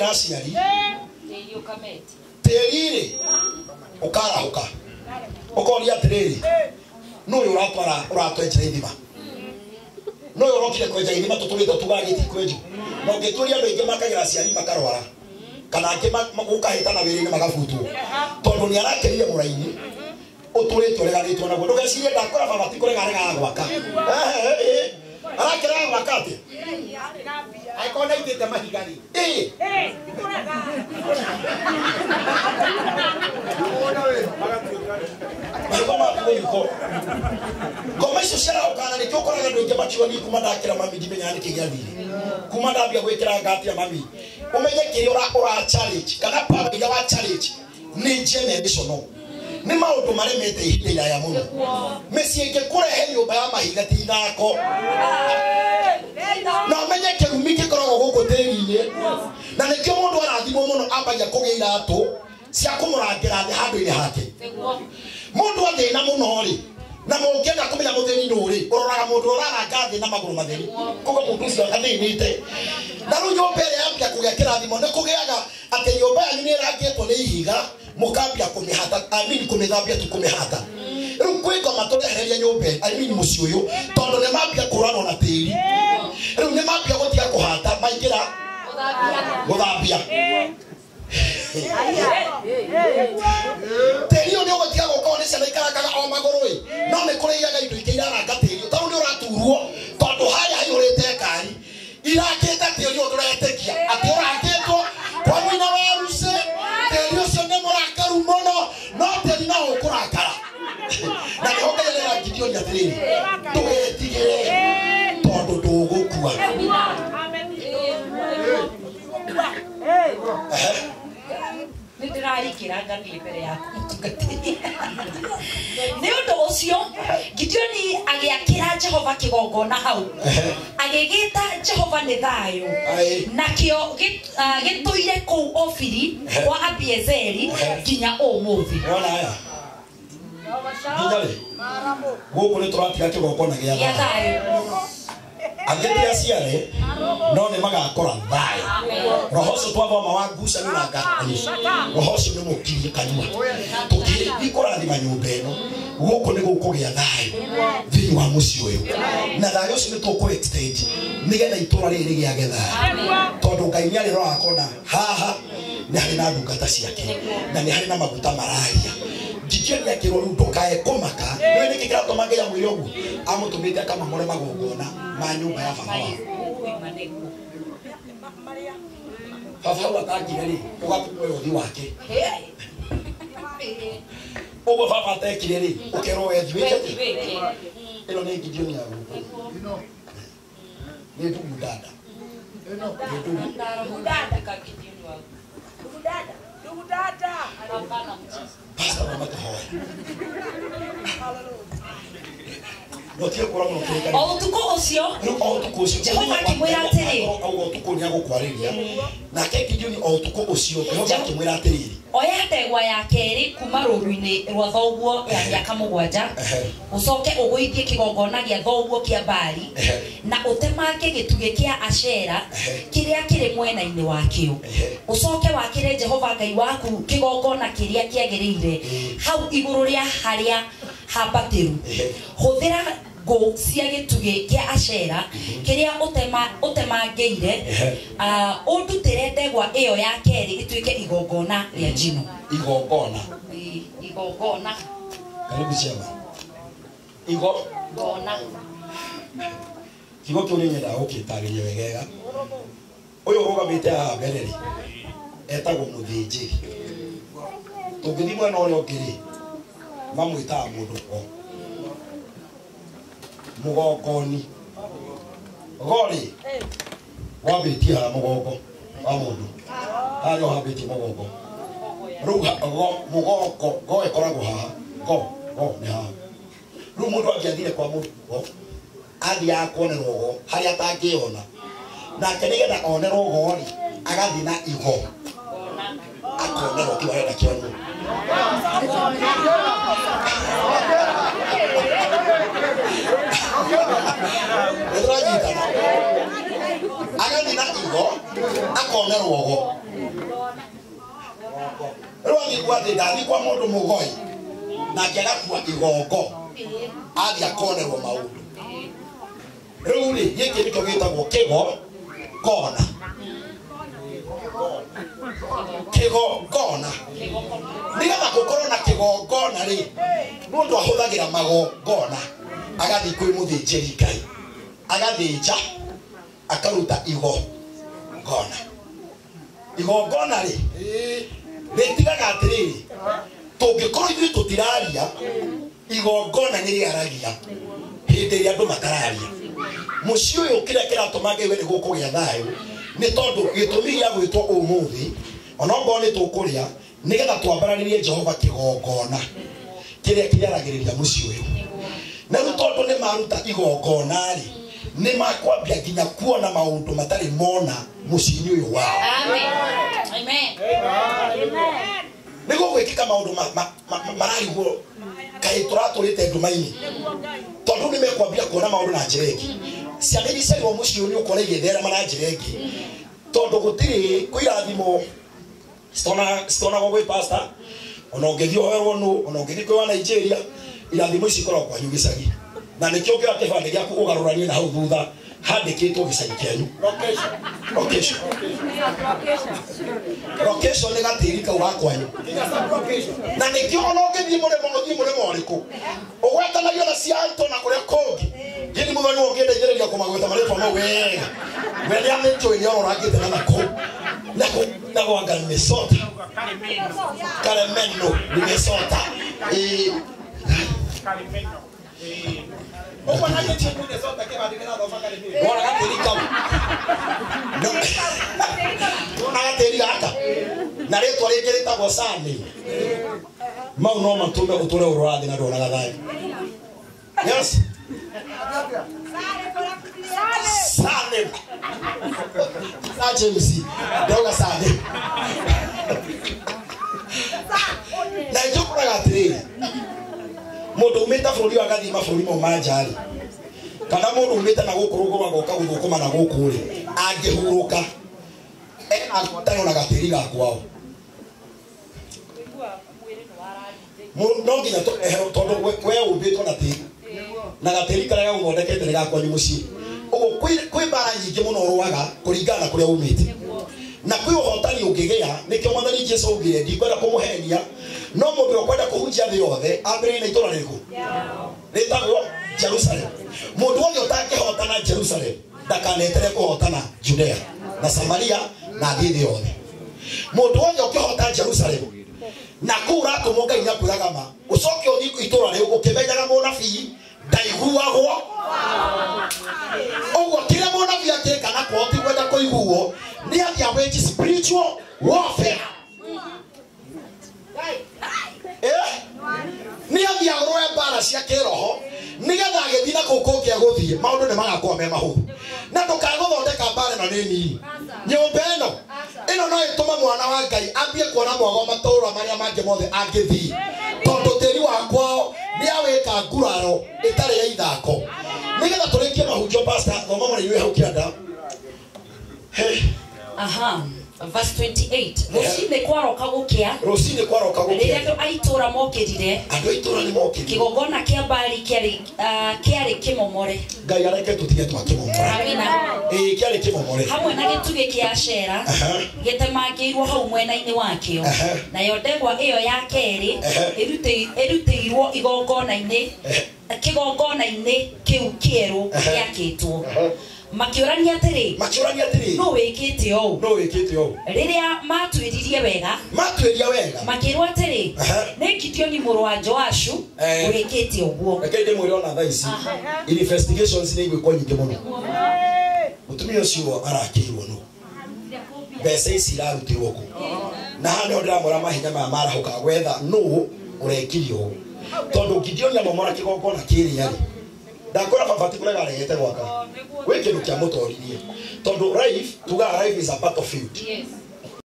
ya ciari tĩri-rĩ ũkarahuka ũkoria atĩrĩrĩ nũyũ ũratwenjera ithima nũyũ ũrokire kwenja ithima tũtũrĩte tugagĩti kwenju na ũngĩtuĩria andũ aingĩ makagĩra ciari makarwara kana angĩ gũkahĩtana wĩra-inĩ magabutwo tondũ nĩ arakerire mũraini ũtũrĩte ũreganĩtwo naguo ndũgecirie ndakora baba ti kũregarega gwaka arakĩrega gwaka atĩ aikona itĩte mahigari ngoma icio ciaraũkana nĩkĩo ũkoraga andũ aingĩ makiuga niĩ kuma ndakĩra mami ndimenyaga nĩkĩ gĩathire kuma ndambia gwĩkĩra ngatia mami ũmenye kĩrĩa ũra-challenge kana papa iria wa challenge nĩ generational nĩ maũndũ maremete ihinda iraya mũno mĩciĩ ĩngĩkũrehe nyũmba ya mahiga ti ithako na ũmenye kĩrumi gĩkoragwo gũkũ tĩri-inĩ na nĩkĩo mũndũ arathimwo mũno ambagia kũgĩa iratũ cia kũmũrangĩra thĩ handũ-inĩ hake mũndũ athĩna mũno-rĩ na mũngĩenda kũmenya mũthĩni nũrĩ ũroraga mũndũ ũraranga thĩ na magũrũ matheri koguo mũndũ ũcio athĩnĩte na rĩu nyũmba ĩrĩa yambia kũgĩa kĩrathimo nĩ kũgĩaga atĩ nyũmba yanyu nĩ ĩrangĩtwo nĩ ihiga mũkambia kũmĩhata kũmĩthambia tu kũmĩhata rĩu kwĩ ngoma tũrehereria nyũmba mũciĩ ũyũ tondũ nĩ mambia kũranwo na tĩri rĩu nĩ mambia gũtiga kũhata maingĩra gũthambia tĩri ũyũ nĩ ũgũtiga gũkorwo nĩ ciana ikarangaga o magũrũ-ĩ no nĩ kũrĩiaga indo ingĩ iraranga tĩri tondũ nĩ ũraturwo tondũ harĩa haihũrĩte ngari irakĩte tĩri ũyũ ndũretĩkia atĩ ũrangĩtwo kwa mũina wa ruce tĩri ũcio nĩ mũrakaru mũno no tĩri no ũkũrakara na nĩho ngegerera Gideoni atĩrĩrĩ ndũgetigĩre tondũ ndũgũkua nĩndĩrarikĩra ngathiĩ mbere yaku nĩ ũndũ ũcio Gideoni agĩakĩra Jehova kĩgongona hau agĩgĩta Jehova nĩ thayũ nakĩo gĩtũire kũu Ofiri kwa Abiezeri nginya ũmũthĩ gũkũ nĩ tũratiga kĩgongona gĩa thayũ angĩtia ciarĩ no nĩ magakora thayũ roho ũcio twathoma wa ngucanio na ngaraganio roho ũcio nĩ mũkirie kanua tũgĩthiĩ kũrathima nyũmba ĩno gũkũ nĩ gũkũgĩa thayũ thĩinĩ wa mũciĩ ũyũ na thayũ ũcio nĩ tũkũ-extend nĩgetha itũũra rĩrĩ rĩgĩage thayũ tondũ Ngai nĩ arĩrora akona haha nĩ harĩ na ndungata ciake na nĩ harĩ na maguta mararia Gideoni akĩrwo rĩu ndũkae kũmaka nĩ nĩkĩ kĩratũma Ngai amwĩre ũguo amũtũmĩte akamamũre magongona ma nyũmba ya baba wao baba hau akangire-rĩ ũgatũmwo ũthi wake ũguo baba atekire-rĩ ũkerwo wethi wĩkĩte ĩno nĩ Gideoni ya gũkũ nĩ ndugu dada Pastor Matahoya. O ũtukũ ũcio Jehova akĩmwĩra atĩrĩ oya ndegwa ya kerĩ kuma rũru-inĩ rwa thoguo ya mĩaka 7 ũcoke ũgũithie kĩgongona gĩa thoguo kĩa Baali na ũtemange gĩtugĩ kĩa Ashera kĩrĩa kĩrĩ mwena-inĩ wakĩo ũcoke wakĩre Jehova Ngai waku kĩgongona kĩrĩa kĩagĩrĩire hau igũrũ rĩa harĩa hambatĩru hũthĩra ngũ cia gĩtugĩ kĩa Ashera kĩrĩa ũtemangĩire ũndutĩre ndegwa ĩyo ya kerĩ ĩtuĩke igongona rĩa njino igongona karibu chema igongona kigo kĩu nĩ nyenda gũkĩtarĩria wegega ũyũ ũrũgamĩte haha mbere-rĩ etagwo mũthĩnjĩri tũngĩthiĩ mwena ũrĩa ũngĩ-rĩ mamwĩtaga mũndũ mugongoni gori wambĩtie haha mũgongo wa mũndũ harĩa ũhambĩtie mũgongo rĩu mũgongo go ĩkoragwo haha go nĩ haha rĩu mũndũ angĩathire kwa mũndũ athiaga kuonerwo go harĩa atangĩona nake nĩgetha onerwo go-rĩ agathiĩ na igo akonerwo kĩu arenda kĩonwo agathiĩ na igo akonerwo go akaigua thĩ ndathi kwa mũndũ mũgoi nake agakua igongo athi akonerwo maũndũ rĩu rĩ gĩkĩ nĩkĩo gĩtagwo kĩgongona nĩgetha gũkorwo na kĩgongona rĩ mũndũ ahũthagĩra magongona agathiĩ kwĩ mũthĩnjĩri Ngai agathĩnja akaruta igongona rĩ rĩtigaga atĩrĩrĩ tũngĩkorwo ithuĩ tũtiraria igongona nĩrĩaragia hĩndĩ ĩrĩa andũ matararia mũciĩ ũyũ kĩrĩa kĩratũma Ngai nĩ gũkũgĩa thayũ nĩ tondũ gĩtũmi gĩa gwĩtwo ũmũthĩ onokorwo nĩ tũkũrĩa nĩgetha twambararĩrie Jehova kĩgongona kĩrĩa kĩaragĩrĩria mũciĩ ũyũ na rĩu tondũ nĩ maruta igongona rĩ nĩ makwambia nginya kuona maũndũ matarĩ mona mũciĩ-inĩ ũyũ wao. Amen. Nĩ gũgwĩkĩka maũndũ mararigwo kaĩ tũratũrĩte nduma-inĩ tondũ nĩ mekwambia kuona maũndũ na njĩra ĩngĩ ciana iria ciarĩrwo mũciĩ ũyũ nĩ ũkora igĩtherema na njĩra ĩngĩ tondũ gũtirĩ kwĩ irathimo citonagwo gwĩ pastor ona ũngĩthiĩ ũhoerwo nũ ona ũngĩthiĩ kwĩ wa Nigeria irathimo ici ikoragwo kwanyu gĩcagi na nĩkĩo kĩoya kĩbandĩ gĩaku ũgarũranie na hau thutha handĩkĩtwo gĩcagi kĩanyu location nĩ gatĩri kau ga kwanyu na nĩkĩo ona ũngĩthiĩ mũrĩmo ũrĩkũ ũgwetanagio na cianto na kũrĩa kũngĩ gĩni mũthenya ũngĩndeithĩrĩria kũmagweta marĩtwa mau wega we nĩ amĩtũĩ nĩ ororangĩte na nakũ na gwanga Minnesota Kalemeno Minnesota Bora gatirika. Agatirika. Na rĩtwa rĩngĩ rĩtagwo Sani. Mau no matume ũtũre ũrũrathi na ndũnaga thayũ. Yes. Sani. James. Ndoga Sani. Na ĩjũkũraga atĩrĩrĩ. Mũndũ umĩte bũrũri wa gathi mabũrũri mau ma njari kana mũndũ umĩte na gũkũ rũgũ agoka gũthũkũma na gũkũ rĩ angĩhurũka agũtana na gatĩri ga kwao no nginya tondũ we ũmbĩtwo na tĩri na gatĩri karĩa gagũthondekete nĩ gakwanyu mũciĩ ũguo kwĩ mbara nyingĩ mũno ũrũaga kũringana na kũrĩa umĩte na kwĩ ũhotani ũngĩgĩa nĩkĩo Mwathani Jesũ augire ndikwenda kũmũhenia no mũndũ ũkwenda kũhunjia thĩ yothe ambĩrĩrie na itũũra rĩrĩkũ rĩtagwo Jerusalem mũndũ wothe ũtangĩhotana Jerusalem ndakanetere kũhotana Judea na Samaria na thĩ yothe mũndũ wothe ũkĩhota Jerusalem na kũu ũratũmwo Ngai nĩakwĩraga ma ũcoke ũthiĩ itũũra rĩu ũkĩmenyaga mũnabii ndaiguagwo ũguo kĩrĩa mũnabii akĩka na kwao ti kwenda kũiguo nĩ atĩ awage spiritual warfare ni athia roe bara cia kĩroho nigetha agĩthiĩ na kũu kũngĩ agũthiĩ maũndũ nĩ magakorwo me mahũthũ na ndũkagũthondeka bara ĩno nĩ nini nyũmba ĩno no ĩtũme mwana wa Ngai ambie kuona mwago matũũra marĩa mangĩ mothe angĩthiĩ tondũ tĩri wa kwao nĩ awĩka nguraro ĩtarĩ ya ithako nigetha tũrĩkie mahunjio pastor thoma mũrĩiwe hau kĩanda verse 28 Rũcinĩ kwaroka gũkĩa rĩrĩa andũ a itũũra mokĩrire kĩgongona kĩa Baali kĩarĩ kĩmomore Ngai areke tũtige twakĩmomora kĩarĩ kĩmomore hamwe na gĩtugĩ kĩa Ashera gĩtemangĩirwo hau mwena-inĩ wakĩo nayo ndegwa ĩyo ya kerĩ ĩrutĩirwo kĩgongona-inĩ kĩu kĩerũ gĩakĩtwo makĩũrania atĩrĩ no wĩkĩte ũũ rĩrĩa matuĩririe wega makĩrwo atĩrĩ nĩ Gideoni mũrũ wa Joashu wĩkĩte ũguo reke ndĩmwĩre ona thaa ici investigations nĩ igwĩkwo nyingĩ mũno mũtumia ũcio arakĩirwo no mbeca ici irarutirwo kũ na haha nĩho ndĩramwĩra mahinya maya marahũka gwetha nũ ũrekirio tondũ Gideoni amomora kĩgongona kĩrĩa ndakora baba tikũrega regete gwaka we kĩndũ kĩa mũtoririe tondũ life tuga life is a battlefield